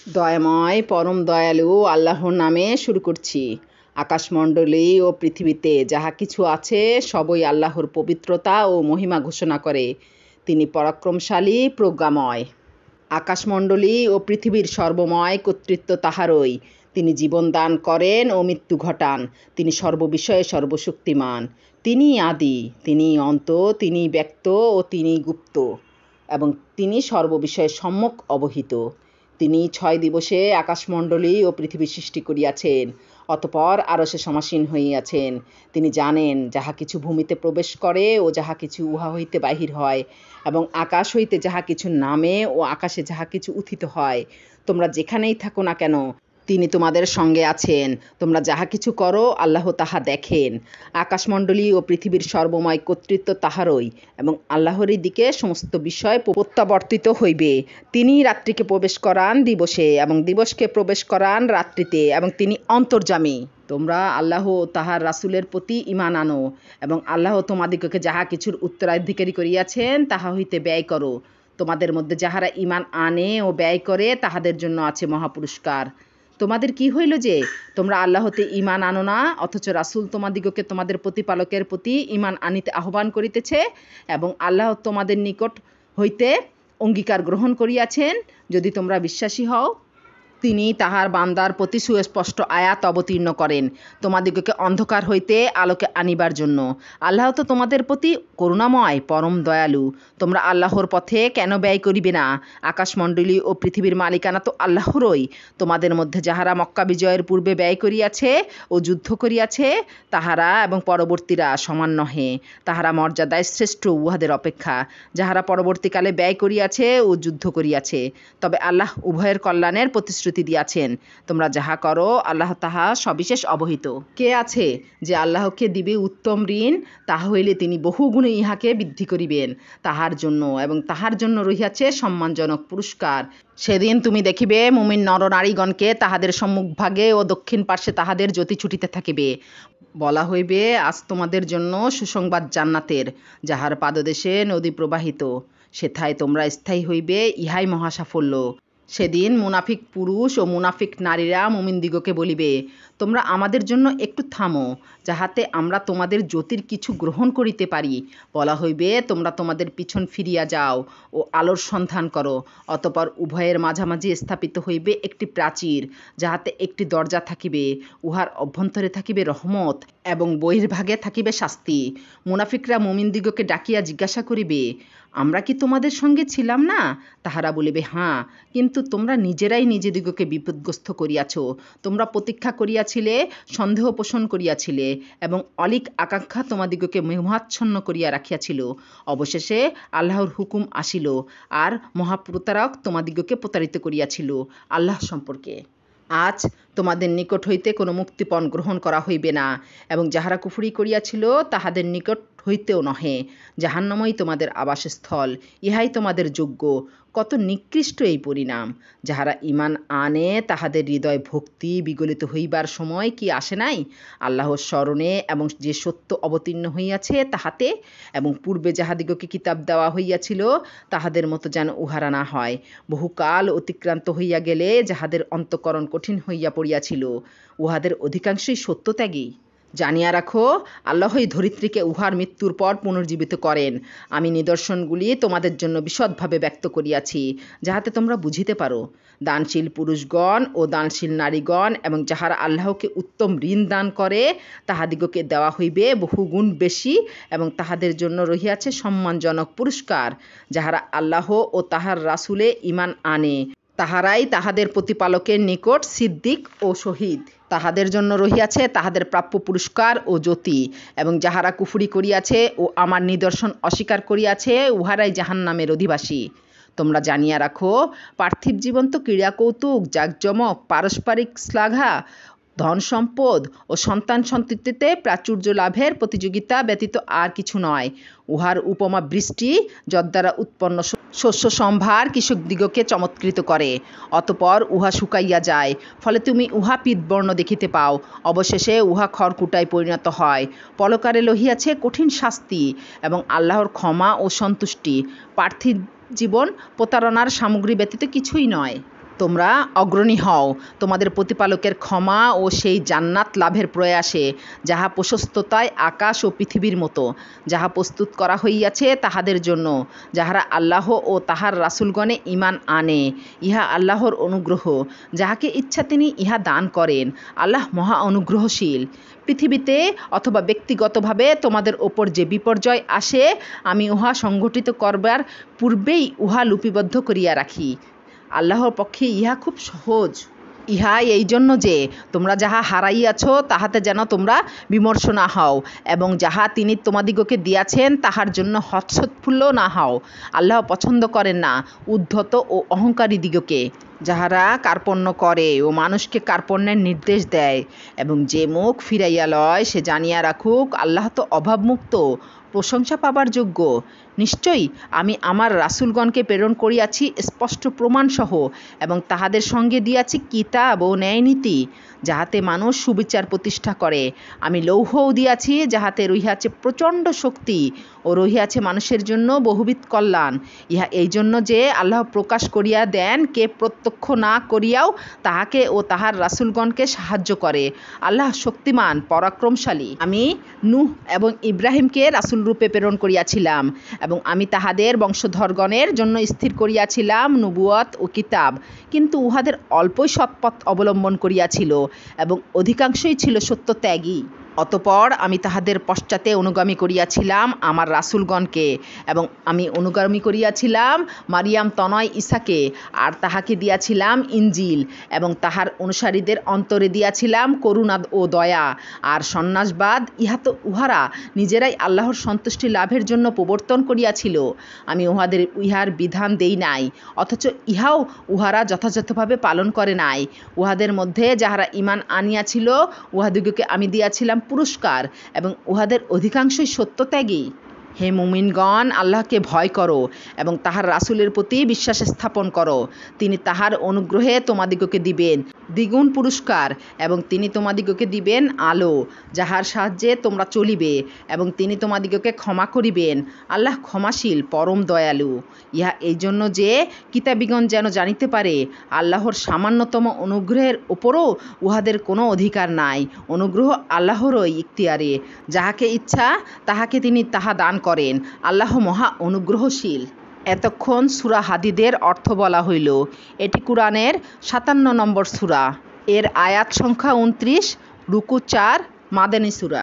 দয়াময় পরম দয়ালু আল্লাহর নামে শুরু করছি। আকাশমণ্ডলী ও পৃথিবীতে যাহা কিছু আছে সবই আল্লাহর পবিত্রতা ও মহিমা ঘোষণা করে। তিনি পরাক্রমশালী, প্রজ্ঞাময়। আকাশমণ্ডলী ও পৃথিবীর সর্বময় কর্তৃত্ব তাহারই। তিনি জীবন দান করেন ও মৃত্যু ঘটান। তিনি সর্ববিষয়ে সর্বশক্তিমান। তিনিই আদি, তিনিই অন্ত, তিনিই ব্যক্ত ও তিনিই গুপ্ত, এবং তিনি সর্ববিষয়ে সম্যক অবহিত। তিনি 6 দিবসে আকাশমণ্ডলী ও পৃথিবী সৃষ্টি করিয়াছেন, অতঃপর আরশে সমাসীন হইয়াছেন। তিনি জানেন যাহা কিছু ভূমিতে প্রবেশ করে ও যাহা কিছু উহা হইতে বাহির হয়, এবং আকাশ হইতে যাহা কিছু নামে ও আকাশে যাহা কিছু উত্থিত হয়। তোমরা যেখানেই থাকো না কেন, তিনি তোমাদের সঙ্গে আছেন। তোমরা যাহা কিছু করো আল্লাহ তাহা দেখেন। আকাশমণ্ডলী ও পৃথিবীর সর্বময় কর্তৃত্ব তাহারই, এবং আল্লাহরই দিকে সমস্ত বিষয় প্রত্যাবর্তিত হইবে। তিনিই রাত্রিকে প্রবেশ করান দিবসে, এবং দিবসকে প্রবেশ করান রাত্রিতে, এবং তিনি অন্তর্যামী। তোমরা আল্লাহ ও তাহার রাসূলের প্রতি ঈমান আনো, এবং আল্লাহ তোমাদিগকে যাহা কিছুর উত্তরাধিকারী করিয়াছেন তাহা হইতে ব্যয় করো। তোমাদের মধ্যে যাহারা ঈমান আনে ও ব্যয় করে তাহাদের জন্য আছে মহাপুরস্কার। তোমাদের কি হইল যে তোমরা আল্লাহতে ঈমান আনো না, অথচ রাসূল তোমাদিগকে তোমাদের প্রতিপালকের প্রতি ঈমান আনিতে আহ্বান করিতেছে, এবং আল্লাহ তোমাদের নিকট হইতে অঙ্গীকার গ্রহণ করিয়াছেন। যদি তোমরা বিশ্বাসী হও, তিনি তাহার বান্দার প্রতি সুস্পষ্ট আয়াত অবতীর্ণ করেন তোমাদিগকে অন্ধকার হইতে আলোকে আনিবার জন্য। আল্লাহ তো তোমাদের প্রতি করুণাময়, পরম দয়ালু। তোমরা আল্লাহর পথে কেন ব্যয় করিবে না? আকাশমণ্ডলী ও পৃথিবীর মালিকানা তো আল্লাহরই। তোমাদের মধ্যে যাহারা মক্কা বিজয়ের পূর্বে ব্যয় করিয়াছে ও যুদ্ধ করিয়াছে, তাহারা এবং পরবর্তীরা সমান নহে। তাহারা মর্যাদায় শ্রেষ্ঠ উহাদের অপেক্ষা, যাহারা পরবর্তীকালে ব্যয় করিয়াছে ও যুদ্ধ করিয়াছে। তবে আল্লাহ উভয়ের কল্যাণের প্রতিশ্রুতি দিয়াছেন। তোমরা যাহা করো আল্লাহ তাহা সবিশেষ অবহিত। কে আছে যে আল্লাহকে দিবে উত্তম ঋণ? তাহা হইলে তিনি বহুগুণে ইহাকে বৃদ্ধি করিবেন তাহার জন্য, এবং তাহার জন্য রহিয়াছে সম্মানজনক পুরস্কার। সেদিন তুমি দেখিবে মুমিন নরনারীগণকে তাহাদের সম্মুখভাগে ও দক্ষিণ পার্শ্বে তাহাদের জ্যোতি ছুটিতে থাকিবে। বলা হইবে, আজ তোমাদের জন্য সুসংবাদ জান্নাতের, যাহার পাদদেশে নদী প্রবাহিত। সেথায় তোমরা স্থায়ী হইবে, ইহাই মহাসাফল্য। সেদিন মুনাফিক পুরুষ ও মুনাফিক নারীরা মুমিনদিগকে বলিবে, তোমরা আমাদের জন্য একটু থামো, যাহাতে আমরা তোমাদের জ্যোতির কিছু গ্রহণ করিতে পারি। বলা হইবে, তোমরা তোমাদের পিছন ফিরিয়া যাও ও আলোর সন্ধান করো। অতঃপর উভয়ের মাঝামাঝি স্থাপিত হইবে একটি প্রাচীর, যাহাতে একটি দরজা থাকিবে। উহার অভ্যন্তরে থাকিবে রহমত, এবং বহির্ভাগে থাকিবে শাস্তি। মুনাফিকরা মুমিনদিগকে ডাকিয়া জিজ্ঞাসা করিবে, আমরা কি তোমাদের সঙ্গে ছিলাম না? তাহারা বলিবে, হাঁ, কিন্তু তোমরা নিজেরাই নিজেদিগকে বিপদগ্রস্ত করিয়াছ। তোমরা প্রতীক্ষা করিয়াছিলে, সন্দেহ পোষণ করিয়াছিলে, এবং অলিক আকাঙ্ক্ষা তোমাদিগকে মোহাচ্ছন্ন করিয়া রাখিয়াছিল। অবশেষে আল্লাহর হুকুম আসিল, আর মহাপ্রতারক তোমাদিগকে প্রতারিত করিয়াছিল আল্লাহ সম্পর্কে। আজ তোমাদের নিকট হইতে কোনো মুক্তিপণ গ্রহণ করা হইবে না, এবং যাহারা কুফরি করিয়াছিল তাহাদের নিকট হইতেও নহে। জাহান্নামই তোমাদের আবাসস্থল, ইহাই তোমাদের যোগ্য। কত নিকৃষ্ট এই পরিণাম! যাহারা ঈমান আনে তাহাদের হৃদয় ভক্তি বিগলিত হইবার সময় কি আসে নাই? আল্লাহর স্মরণে এবং যে সত্য অবতীর্ণ হইয়াছে তাহাতে, এবং পূর্বে যাহাদিগকে কিতাব দেওয়া হইয়াছিল তাহাদের মতো যেন উহারা না হয়। বহুকাল অতিক্রান্ত হইয়া গেলে যাহাদের অন্তঃকরণ কঠিন হইয়া পড়িয়াছিল, উহাদের অধিকাংশই সত্যত্যাগী। জানিয়া রাখো, আল্লাহই ধরিত্রীকে উহার মৃত্যুর পর পুনর্জীবিত করেন। আমি নিদর্শনগুলি তোমাদের জন্য বিশদভাবে ব্যক্ত করিয়াছি, যাহাতে তোমরা বুঝিতে পারো। দানশীল পুরুষগণ ও দানশীল নারীগণ, এবং যাহারা আল্লাহকে উত্তম ঋণ দান করে, তাহাদিগকে দেওয়া হইবে বহুগুণ বেশি, এবং তাহাদের জন্য রহিয়াছে সম্মানজনক পুরস্কার। যাহারা আল্লাহ ও তাহার রাসূলে ঈমান আনে, তাহারাই তাহাদের প্রতিপালকের নিকট সিদ্দিক ও শহীদ। তাহাদের জন্য রহিয়াছে তাহাদের প্রাপ্য পুরস্কার ও জ্যোতি, এবং যাহারা কুফরি করিয়াছে ও আমার নিদর্শন অস্বীকার করিয়াছে, উহারাই জাহান্নামের অধিবাসী। তোমরা জানিয়া রাখো, পার্থিব জীবন তো ক্রীড়া কৌতুক, জাঁকজমক, পারস্পরিক শ্লাঘা, ধন সম্পদ ও সন্তান সন্ততিতে প্রাচুর্য লাভের প্রতিযোগিতা ব্যতীত আর কিছু নয়। উহার উপমা বৃষ্টি, যদ্বারা উৎপন্ন শস্য সম্ভার কৃষকদিগকে চমৎকৃত করে, অতঃপর উহা শুকাইয়া যায়, ফলে তুমি উহা পীতবর্ণ দেখিতে পাও। অবশেষে উহা খড়কুটায় পরিণত হয়। পরকালে লহিয়াছে কঠিন শাস্তি, এবং আল্লাহর ক্ষমা ও সন্তুষ্টি। পার্থিব জীবন প্রতারণার সামগ্রী ব্যতীত কিছুই নয়। তোমরা অগ্রণী হও তোমাদের প্রতিপালকের ক্ষমা ও সেই জান্নাত লাভের প্রয়াসে, যাহা প্রশস্ততায় আকাশ ও পৃথিবীর মতো, যাহা প্রস্তুত করা হইয়াছে তাহাদের জন্য, যাহারা আল্লাহ ও তাহার রাসূলগণে ঈমান আনে। ইহা আল্লাহর অনুগ্রহ, যাহাকে ইচ্ছা তিনি ইহা দান করেন। আল্লাহ মহা অনুগ্রহশীল। পৃথিবীতে অথবা ব্যক্তিগতভাবে তোমাদের ওপর যে বিপর্যয় আসে, আমি উহা সংঘটিত করবার পূর্বেই উহা লিপিবদ্ধ করিয়া রাখি। আল্লাহর পক্ষে ইহা খুব সহজ। ইহা এই জন্য যে তোমরা যাহা হারাইয়াছ তাহাতে যেন তোমরা বিমর্ষ না হও, এবং যাহা তিনি তোমাদিগকে দিয়াছেন তাহার জন্য হর্ষোৎফুল্ল না হও। আল্লাহ পছন্দ করেন না উদ্ধত ও অহংকারী দিগকে, যাহারা কার্পণ্য করে ও মানুষকে কার্পণ্যের নির্দেশ দেয়। এবং যে মুখ ফিরাইয়া লয় সে জানিয়া রাখুক, আল্লাহ তো অভাবমুক্ত, প্রশংসা পাবার যোগ্য। নিশ্চয়ই আমি আমার রাসূলগণকে প্রেরণ করিয়াছি স্পষ্ট প্রমাণসহ, এবং তাহাদের সঙ্গে দিয়াছি কিতাব ও ন্যায়নীতি, যাহাতে মানুষ সুবিচার প্রতিষ্ঠা করে। আমি লৌহও দিয়াছি, যাহাতে রহিয়াছে প্রচণ্ড শক্তি ও রহিয়াছে মানুষের জন্য বহুবিধ কল্যাণ। ইহা এই জন্য যে আল্লাহ প্রকাশ করিয়া দেন, কে প্রত্যক্ষ না করিয়াও তাহাকে ও তাহার রাসূলগণকে সাহায্য করে। আল্লাহ শক্তিমান পরাক্রমশালী। আমি নূহ এবং ইব্রাহিমকে রাসূলরূপে প্রেরণ করিয়াছিলাম, এবং আমি তাহাদের বংশধরগণের জন্য স্থির করিয়াছিলাম নবুয়ত ও কিতাব, কিন্তু উহাদের অল্পই সৎপথ অবলম্বন করিয়াছিল, এবং অধিকাংশই ছিল সত্যত্যাগী। অতঃপর আমি তাহাদের পশ্চাতে অনুগামী করিয়াছিলাম আমার রাসূলগণকে, এবং আমি অনুগামী করিয়াছিলাম মারিয়াম তনয় ঈসাকে, আর তাহাকে দিয়াছিলাম ইনজিল, এবং তাহার অনুসারীদের অন্তরে দিয়াছিলাম করুণা ও দয়া আর সন্ন্যাসবাদ। উহারা নিজেরাই আল্লাহর সন্তুষ্টি লাভের জন্য প্রবর্তন করিয়াছিল। আমি উহাদের ইহার বিধান দেই নাই, অথচ ইহাও উহারা যথাযথভাবে পালন করে নাই। উহাদের মধ্যে যাহারা ঈমান আনিয়াছিল উহাদিগকে আমি দিয়াছিলাম পুরস্কার, এবং উহাদের অধিকাংশই সত্যত্যাগী। হে মুমিনগণ, আল্লাহকে ভয় করো এবং তাহার রাসূলের প্রতি বিশ্বাস স্থাপন করো। তিনি তাহার অনুগ্রহে তোমাদিগকে দিবেন দ্বিগুণ পুরস্কার, এবং তিনি তোমাদিগকে দিবেন আলো, যাহার সাহায্যে তোমরা চলিবে, এবং তিনি তোমাদিগকে ক্ষমা করিবেন। আল্লাহ ক্ষমাশীল, পরম দয়ালু। ইহা এই জন্য যে কিতাবীগণ যেন জানিতে পারে, আল্লাহর সামান্যতম অনুগ্রহের ওপরও উহাদের কোনো অধিকার নাই। অনুগ্রহ আল্লাহরই ইখতিয়ারে, যাহাকে ইচ্ছা তাহাকে তিনি তাহা দান করেন। আল্লাহ মহা অনুগ্রহশীল। এতক্ষণ সূরা হাদীদের অর্থ বলা হইল। এটি কুরআনের 57 নম্বর সূরা। এর আয়াত সংখ্যা 29, রুকু 4, মাদানী সূরা।